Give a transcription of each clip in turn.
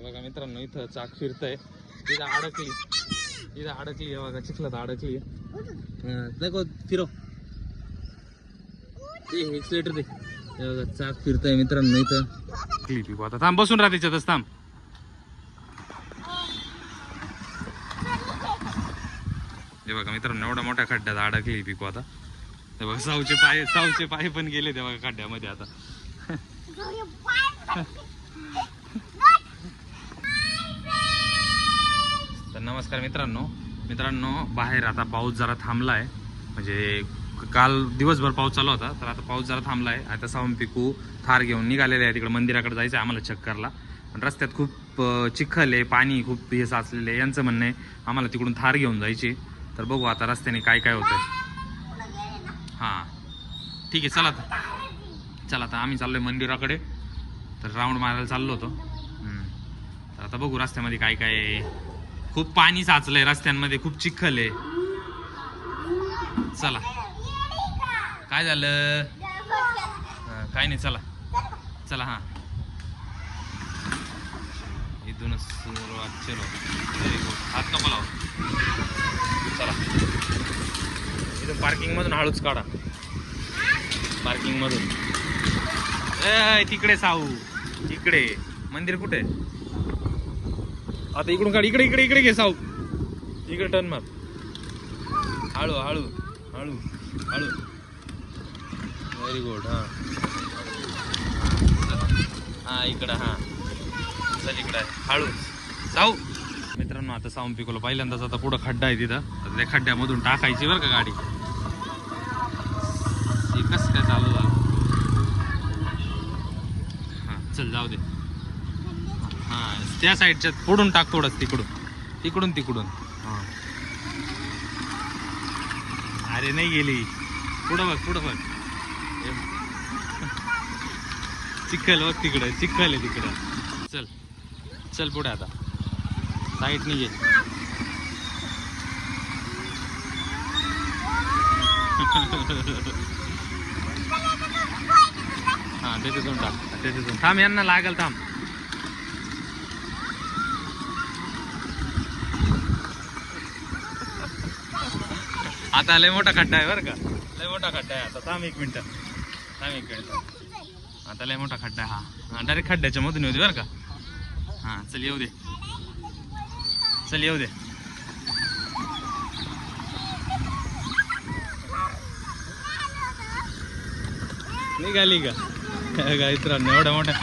बघा मित्रांनो इथं चाक फिरतय, इथं अडकली आहे बघा, चिखलात अडकली. देखो फिरो ते स्वेटर दे. बघा चाक फिरतय मित्रांनो इथं. क्लिप आता थांब, बसून राहा त्याच्यातच थांब. हे बघा मित्रांनो एवढ्या मोठ्या खड्ड्यात अडकली पिकू आता. हे बघा साऊचे पाय पण गेले ते बघा खड्ड्यामध्ये आता. तर नमस्कार मित्रांनो बाहेर आता पाऊस जरा थांबलाय, म्हणजे काल दिवसभर पाऊस चालू होता, तर आता पाऊस जरा थांबलाय. आता साऊन पिकू थार घेऊन निघालेले आहे, तिकडे मंदिराकडे जायचं आहे आम्हाला चक्करला. रस्त्यात खूप चिखल आहे, पाणी खूप हे साचलेलं आहे. यांचं म्हणणं आहे आम्हाला तिकडून थार घेऊन जायची. तर बघू आता रस्त्याने काय काय होतंय. हां ठीक आहे, चला आता आम्ही चाललोय मंदिराकडे, तर राऊंड मारायला चाललो होतो. तर आता बघू रस्त्यामध्ये काय काय आहे. खूप पाणी साचलंय रस्त्यांमध्ये, खूप चिखल आहे. चला काय झालं, काय नाही, चला हां इथूनच सुरुवात. चलो व्हेरी गुड, हात नको लाव. चला इथून पार्किंग मधून हळूच काढा, पार्किंग मधून. तिकडे साऊ, इकडे मंदिर कुठे. आता इकडून काढ, इकडे घे साऊ, इकडे टर्न मार. हळू हळू हळू हळू, व्हेरी गुड. हां इकडं, हां चल इकडं हळू साऊ. मित्रांनो आता साऊन पिकवलं पहिल्यांदाच, आता पुढं खड्डा आहे तिथं, तर त्या खड्ड्यामधून टाकायची बरं का गाडी. कसं काय चालू झालं. हां चल जाऊ दे. हां त्या साईडच्या पुढून टाक थोडंच, तिकडून. हां अरे नाही गेली, पुढं बघ चिखल बघ तिकडं, चिखल आहे तिकडं. चल पुढे आता, साईड निघे. हां त्याच्यातून थांब, यांना लागल थांब. आता लय मोठा खड्डा आहे बरं का, लय मोठा खड्डा आहे आता. थांब एक मिनिट. आता लय मोठा खड्डा आहे हा, डायरेक्ट खड्ड्याच्या मधून येऊ दे बरं का. हां चल येऊ दे. निघाली का मित्रांनो, एवढ्या मोठ्या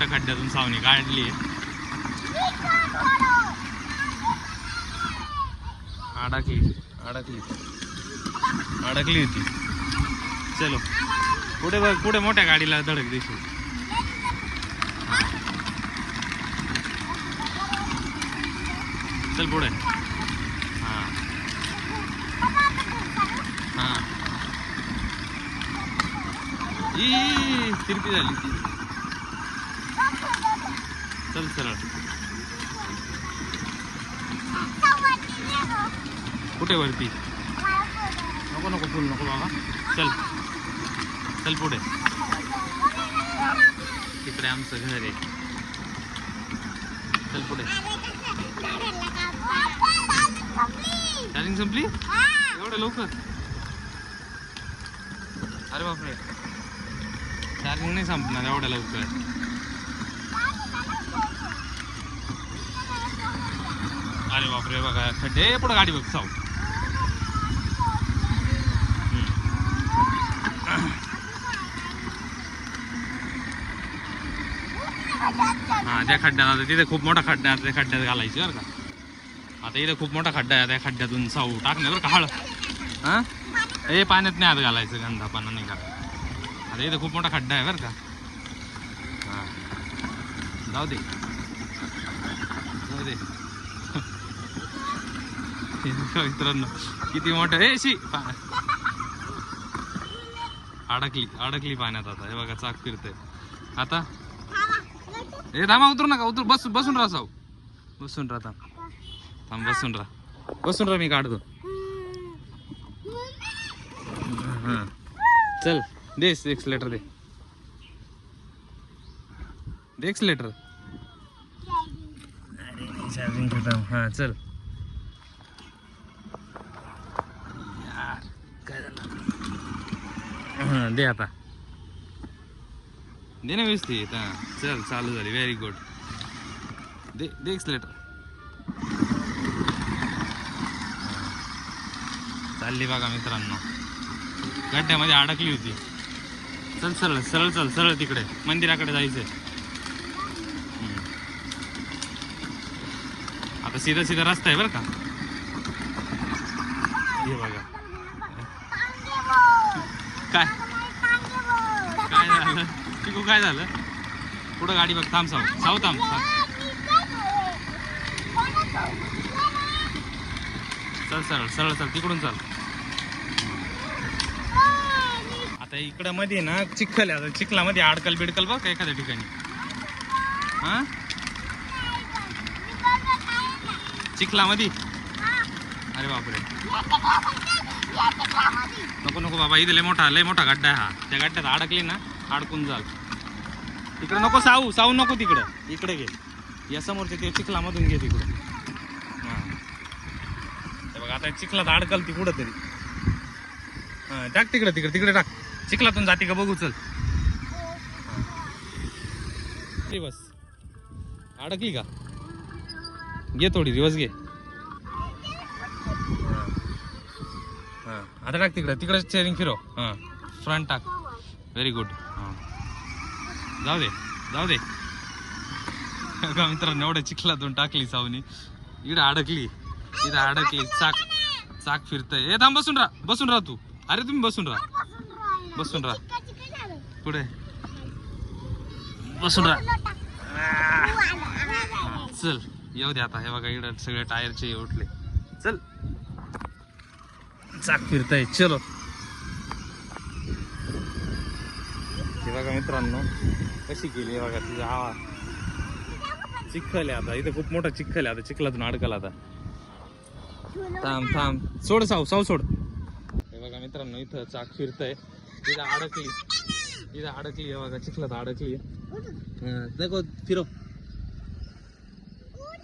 खड्ड्यातून सावनी काढली. अडकली होती. चलो पुढे मोठ्या गाडीला धडक दिसू. चल पुढे. हां तिरपी झाली ती. चल सरळ. कुठे वरती नको फुल नको बाबा. चल पुढे. तिकडे आमचं घर आहे. चल पुढे. चार्जिंग संपली एवढं लवकर. अरे बापरे, चार्जिंग नाही संपणार एवढ्या लवकर. अरे बापरे बघा खड्डे, पुढे गाडी बघ साऊ. हां त्या खड्ड्यात, आता तिथे खूप मोठा खड्डा आहे, त्या खड्ड्यात घालायची बरं का. आता इथे खूप मोठा खड्डा आहे, त्या खड्ड्यातून साऊ टाकणार बरं का. हळ हां हे पाण्यात नाही हात घालायचं, गंधा पानं नाही घालायचं. आता इथे खूप मोठा खड्डा आहे बरं का. हां जाऊ दे. मित्रांनो किती मोठं हे शी अडकली पाण्यात. आता हे बघा चाक फिरतंय. आता हे थांबा, उतरू नका, बसून राहा साऊ, बसून राहा. थांब बसून राहा, मी काढतो. हां चल दे एक्सलेटर, दे एक्सलेटर. चार्जिंग खतम. हा चल. काय झालं? हा दे आता. दे ना व्यवस्थित. हा चल चालू झाली. Very good. दे दे एक्सलेटर. चालली बघा मित्रांनो. गड्ड्यामध्ये अडकली होती. चल सरळ सरळ चल सरळ तिकडे मंदिराकडे जायचंय. आता सीधा सीधा रस्ता आहे बरं का. हे बघा काय काय झालं चिकू काय झालं. पुढं गाडी बघ. थांब साऊ साऊ थांब. चल सरळ सरळ चल तिकडून चल. आता इकडं मध्ये ना चिखल आहे. आता चिखलामध्ये अडकल बिडकल बघ का एखाद्या ठिकाणी. हा चिखलामध्ये. अरे बापरे नको नको बाबा. इथे लय मोठा गड्डा आहे हा. त्या गड्ड्यात अडकली ना अडकून जाल. तिकडे नको साऊ साऊ नको तिकडं. इकडे घे. या समोरच्या ते चिखलामधून घे तिकडं. हां ते बघा आता चिखलात अडकल ती कुठं तरी. हां टाक तिकडे तिकडे तिकडे टाक. चिखलातून जाते का बघू चल. बस अडकली का. घे थोडी दिवस घे. हां आता टाक तिकडे तिकडे स्टेअरिंग फिरव. हां फ्रंट टाक. Very good. हां जाऊ दे जाऊ दे. का मित्रांनो एवढ्या चिखलातून टाकली सावनी. इकडे अडकली. इथं अडकली. चाक फिरतय. थांब बसून राहा तू. अरे तुम्ही बसून राहा. पुढे बसून राहा. चल येऊ दे आता. हे बघा इकडे सगळे टायरचे उठले. चल चाक फिरताय. चलो हे बघा मित्रांनो कशी केली बघा. तुझा आवाज चिखल आहे आता. इथे खूप मोठा चिखल आहे. आता चिखलातून अडकल. आता थांब सोड साऊ सोड. हे बघा मित्रांनो इथं चाक फिरतय. इथं अडकली हे बघा. चिखलात अडकली. नको फिरव.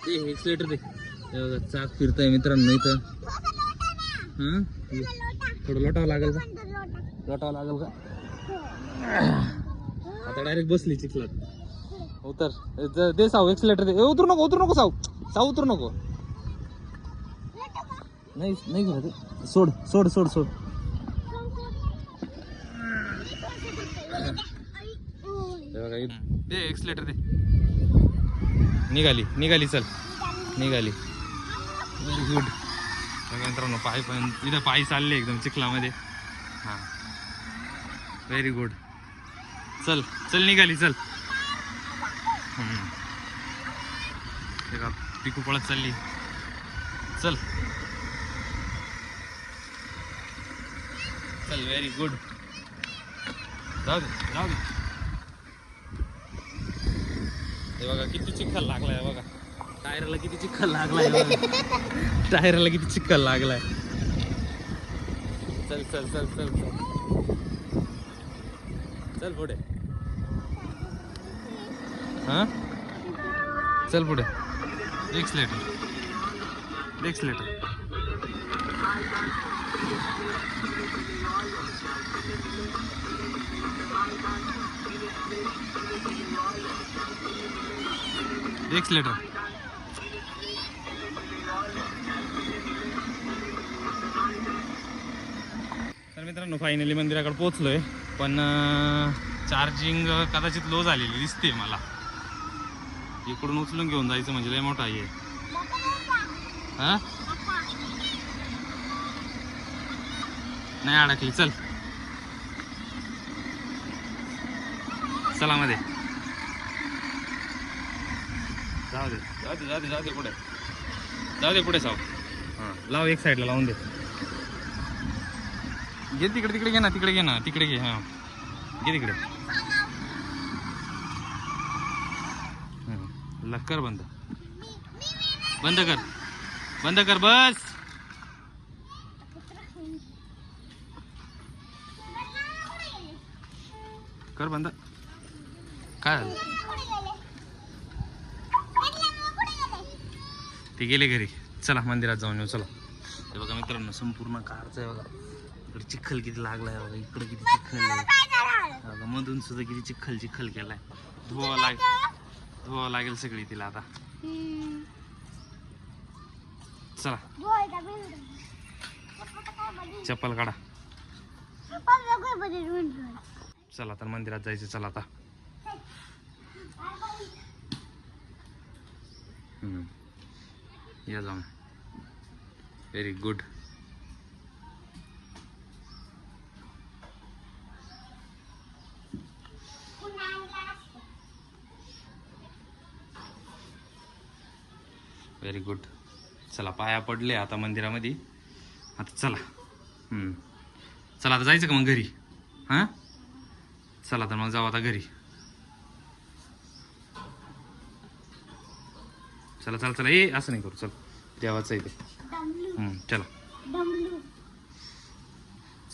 दे एक्सलेटर दे. हे बघा चाक फिरतय मित्रांनो इथं. हा थोडं लोटावं लागेल का. आता डायरेक्ट बसली चिखलात. उतर दे साऊ एक्सलेटर दे. उतरू नको साऊ उतरू नको. नाही घे. सोड. दे एक्सलेटर दे. निघाली चल. निघाली. Very good. मित्रांनो पायी चालले एकदम चिखलामध्ये. हां व्हेरी गुड. चल निघाली चल. पिकू पळत चालली. चल व्हेरी गुड. जाऊ दे. हे बघा किती चिखल लागलाय बघा. टायरला किती चिखल लागलाय. चल पुढे. हा चल पुढे. एक्सलेटर. तर मित्रांनो फायनली मंदिराकडे पोहोचलोय. पण चार्जिंग कदाचित लो झालेली दिसते मला. इकडून उचलून घेऊन जायचं म्हणजे लय मोठा आहे. हा नाही अडकली. चला मध्ये. जाऊ दे पुढे साव. हां लाव एक साईडला लावून दे. घे तिकडे घे ना. तिकडे घे. हां घे तिकडे. लक्कर बंद कर बस. कर बंद. काय झालं. ते गेले घरी. चला मंदिरात जाऊन येऊ. चला. हे बघा मित्रांनो संपूर्ण कारचं आहे बघा. इकडे चिखल किती लागलाय बघा. इकडे किती चिखल आहे बघा. मधून सुद्धा किती चिखल केलाय. धुवावं लागेल सगळी तिला आता. चला चप्पल काढा. चला तर मंदिरात जायचं. चला आता. या जाऊन. Very good. Very good. चला पाया पडले आता मंदिरामध्ये. आता चला. चला आता जायचं का मग घरी? हां चला तर मग जाऊ आता घरी. चला चला चला. ए असं नाही करू. चल देवाचं इथे. चला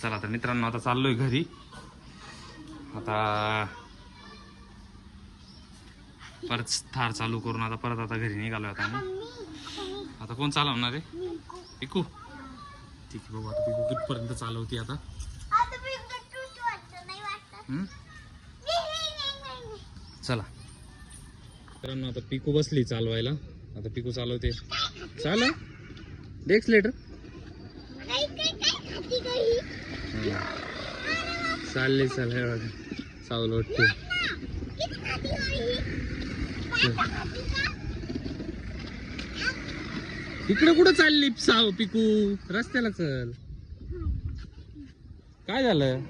चला तर मित्रांनो आता चाललोय घरी. आता परत थार चालू करून आता परत आता घरी निघालोय आता आम्ही. आता कोण चालवणार आहे? पिकू. ठीक आहे बघू आता पिकू कितपर्यंत चालवते आता. चला मित्रांनो आता पिकू बसली चालवायला. आता पिकू चालवते. चाल एक्सलेटर चालले. चल हे बघा सावलं वाटते. इकडे कुठं चालली साव पिकू? रस्त्याला चल. काय झालं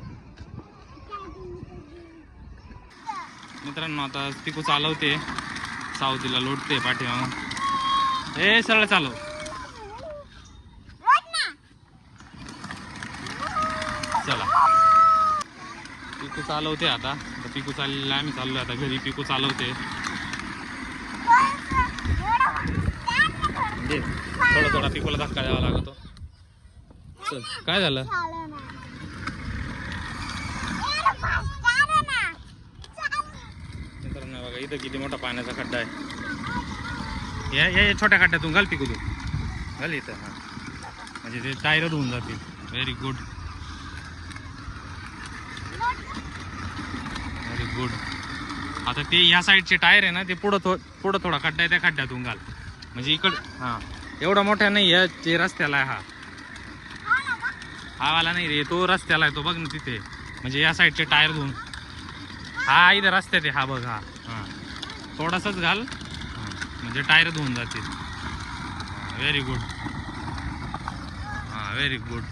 मित्रांनो? आता पिकू चालवते. सावतीला लोटते पाठीमागं. ए सरळ चालव. चला पिकू चालवते आता. पिकू चाललेला आम्ही चाललोय आता घरी. पिकू चालवते. थोडा पिकूला धक्का द्यावा लागतो. चल काय झालं? मित्रांनो बघा इथं किती मोठा पाण्याचा खड्डा आहे. या छोट्या खड्ड्यातून घाल पिकू. तू घाल इथं. हां म्हणजे ते टायर धुवून जातील. Very good. Very good. आता ते ह्या साईडचे टायर आहे ना ते पुढं थोडा खड्डा आहे. त्या खड्ड्यातून घाल म्हणजे इकड. हां एवढा मोठा नाही आहे. ते रस्त्याला आहे. हा वाला नाही रे. तो रस्त्याला आहे. तो बघ ना तिथे. म्हणजे या साईडचे टायर धुवून. हा इथं रस्त्यात आहे. हा बघ. हा हां थोडासाच घाल. म्हणजे टायर धुवून जातील. Very good. हां व्हेरी गुड.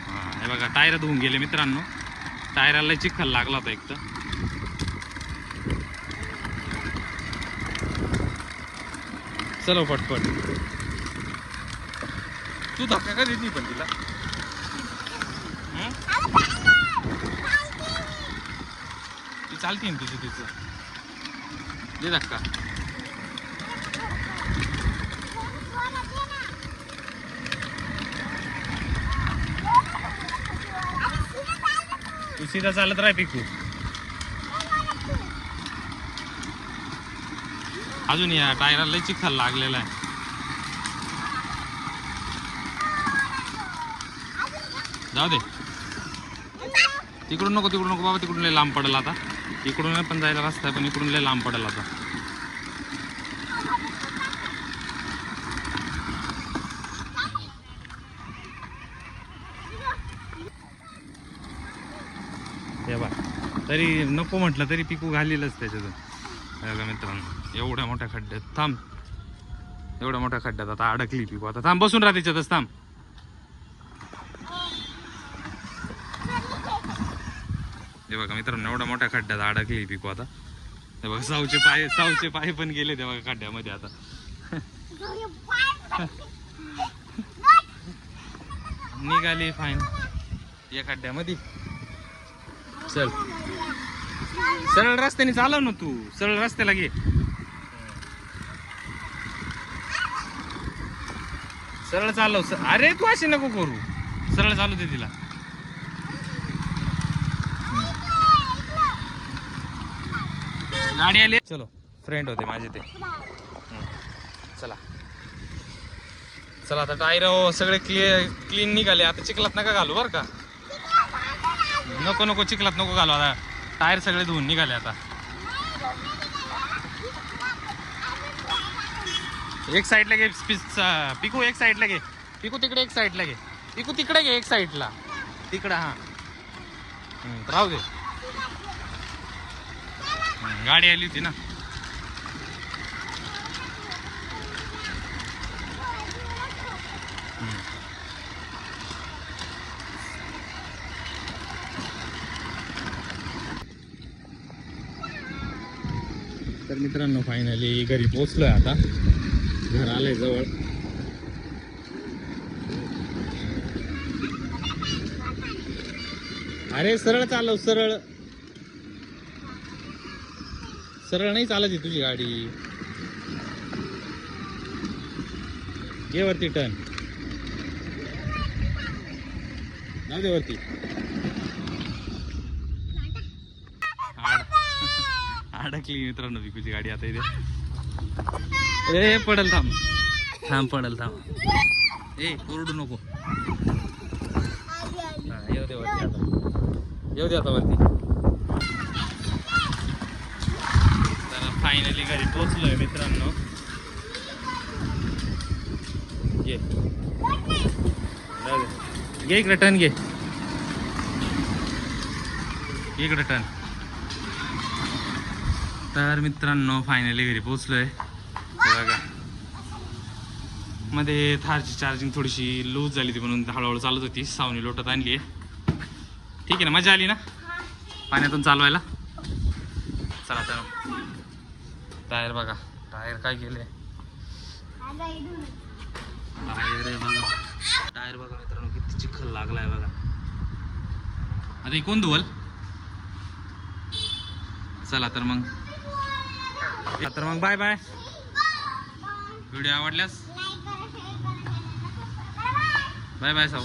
हां हे बघा टायर धुवून गेले मित्रांनो. टायराला चिखल लागला होता एक तर. चलो पटपट. तू धक्का का देत नाही पण तिला? ती चालते ना तिचं. दे धक्का. तू सीधा चालत राह पिकू. अजून या टायराला चिखल लागलेला आहे. जाऊ दे. तिकडून नको बाबा. तिकडून लय लांब पडेल आता. इकडून पण जायला रस्ता आहे पण इकडून लय लांब पडेल आता. हे बा तरी नको म्हटलं तरी पिकू घालीलच त्याच्यातून. बघा मित्रांनो एवढ्या मोठ्या खड्ड्यात. थांब. एवढ्या मोठ्या खड्ड्यात आता अडकली पिकू. आता थांब बसून राहा त्याच्यातच. थांब. हे बघा मित्रांनो एवढ्या मोठ्या खड्ड्यात अडकली पिकू आता. हे बघा सावचे पाय पण गेले ते बघा खड्ड्यामध्ये आता. निघाली फाईन या खड्ड्यामध्ये. चल सरळ रस्त्याने चालव ना तू. सरळ रस्त्याला घे. सरळ चालव. अरे तू अशी नको करू. सरळ चालू दे तिला. गाडी आली. चलो फ्रेंड होते माझे ते. चला चला आता टायर सगळे क्लीन निघाले. आता चिखलात नका घालू बरं का. नको नको चिखलात नको घालू. आता टायर सगळे धुवून निघाले. आता एक साईडला घे पिकू, एक साईडला घे पिकू, तिकडे एक साईडला घे पिकू, तिकडे घे एक साईडला तिकडं. हा राहू दे. गाडी आली होती ना. तर मित्रांनो फायनली घरी पोहोचलोय. आता घर आलंय जवळ. अरे सरळ चालव, सरळ सरळ नाही चालत तुझी गाडी. घे वरती टर्न, जाऊ दे वरती. अडकली मित्रांनो विकूची गाडी आता इथे. ए पडल, थांब थांब, पडल थांब. ए ओरडू नको. येऊ दे वरती आता, येऊ दे आता वरती. तर फायनली घरी पोहोचलोय मित्रांनो. घे घे इकडे टर्न, घे इकडे टर्न. तर मित्रांनो फायनली घरी पोहोचलोय. बघा मध्ये थारची चार्जिंग थोडीशी लूज झाली होती म्हणून हळूहळू चालत होती. सावनी लोटत आणली आहे. ठीक आहे ना, मजा आली ना पाण्यातून चालवायला. चला तर टायर बघा, टायर काय केले. टायर बघा मित्रांनो किती चिखल लागलाय बघा. आता कोण धुवल. चला तर मग बाय बाय. व्हिडिओ आवडल्यास बाय बाय साऊ.